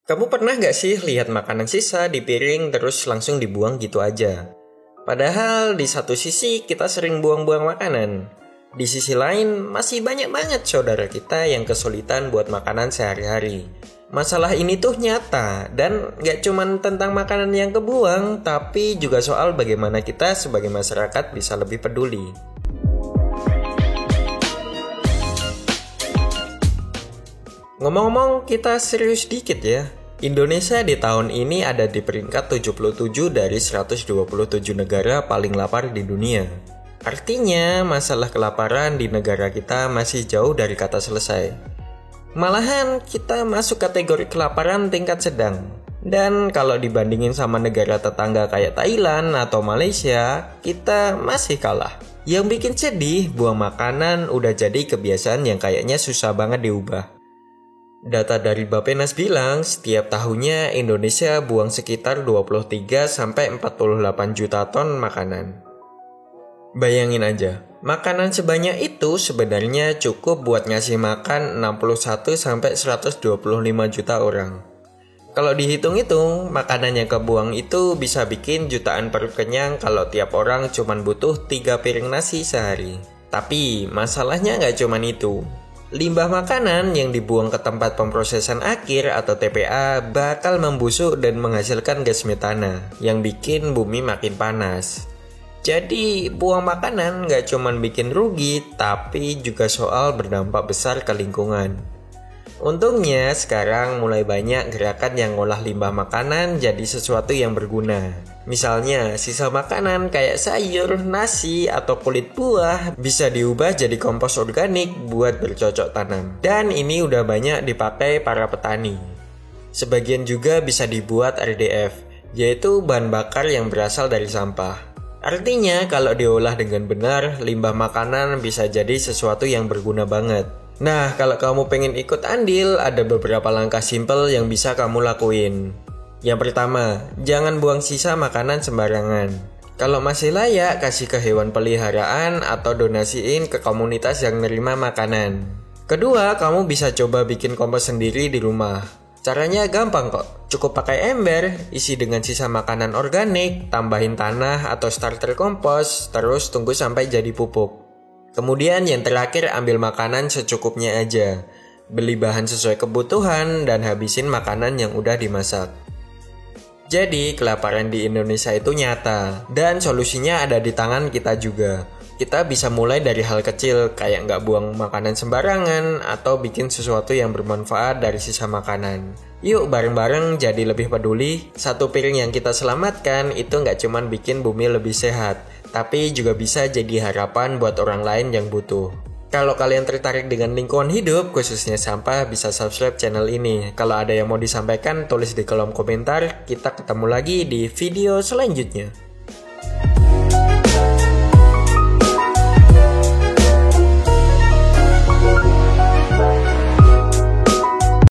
Kamu pernah gak sih lihat makanan sisa di piring terus langsung dibuang gitu aja? Padahal di satu sisi kita sering buang-buang makanan. Di sisi lain masih banyak banget saudara kita yang kesulitan buat makanan sehari-hari. Masalah ini tuh nyata dan gak cuman tentang makanan yang kebuang, tapi juga soal bagaimana kita sebagai masyarakat bisa lebih peduli. Ngomong-ngomong, kita serius dikit ya. Indonesia di tahun ini ada di peringkat 77 dari 127 negara paling lapar di dunia. Artinya, masalah kelaparan di negara kita masih jauh dari kata selesai. Malahan, kita masuk kategori kelaparan tingkat sedang. Dan kalau dibandingin sama negara tetangga kayak Thailand atau Malaysia, kita masih kalah. Yang bikin sedih, buang makanan udah jadi kebiasaan yang kayaknya susah banget diubah. Data dari Bappenas bilang, setiap tahunnya Indonesia buang sekitar 23-48 juta ton makanan. Bayangin aja, makanan sebanyak itu sebenarnya cukup buat ngasih makan 61-125 juta orang. Kalau dihitung-hitung, makanan yang kebuang itu bisa bikin jutaan perut kenyang kalau tiap orang cuma butuh 3 piring nasi sehari. Tapi masalahnya nggak cuma itu. Limbah makanan yang dibuang ke tempat pemrosesan akhir atau TPA bakal membusuk dan menghasilkan gas metana yang bikin bumi makin panas. Jadi buang makanan gak cuma bikin rugi, tapi juga soal berdampak besar ke lingkungan. Untungnya sekarang mulai banyak gerakan yang ngolah limbah makanan jadi sesuatu yang berguna. Misalnya, sisa makanan kayak sayur, nasi, atau kulit buah bisa diubah jadi kompos organik buat bercocok tanam. Dan ini udah banyak dipakai para petani. Sebagian juga bisa dibuat RDF, yaitu bahan bakar yang berasal dari sampah. Artinya, kalau diolah dengan benar, limbah makanan bisa jadi sesuatu yang berguna banget. Nah, kalau kamu pengen ikut andil, ada beberapa langkah simpel yang bisa kamu lakuin. Yang pertama, jangan buang sisa makanan sembarangan. Kalau masih layak, kasih ke hewan peliharaan atau donasiin ke komunitas yang nerima makanan. Kedua, kamu bisa coba bikin kompos sendiri di rumah. Caranya gampang kok, cukup pakai ember, isi dengan sisa makanan organik, tambahin tanah atau starter kompos, terus tunggu sampai jadi pupuk. Kemudian yang terakhir, ambil makanan secukupnya aja. Beli bahan sesuai kebutuhan dan habisin makanan yang udah dimasak. Jadi, kelaparan di Indonesia itu nyata, dan solusinya ada di tangan kita juga. Kita bisa mulai dari hal kecil, kayak nggak buang makanan sembarangan, atau bikin sesuatu yang bermanfaat dari sisa makanan. Yuk bareng-bareng jadi lebih peduli. Satu piring yang kita selamatkan itu nggak cuma bikin bumi lebih sehat, tapi juga bisa jadi harapan buat orang lain yang butuh. Kalau kalian tertarik dengan lingkungan hidup, khususnya sampah, bisa subscribe channel ini. Kalau ada yang mau disampaikan, tulis di kolom komentar. Kita ketemu lagi di video selanjutnya.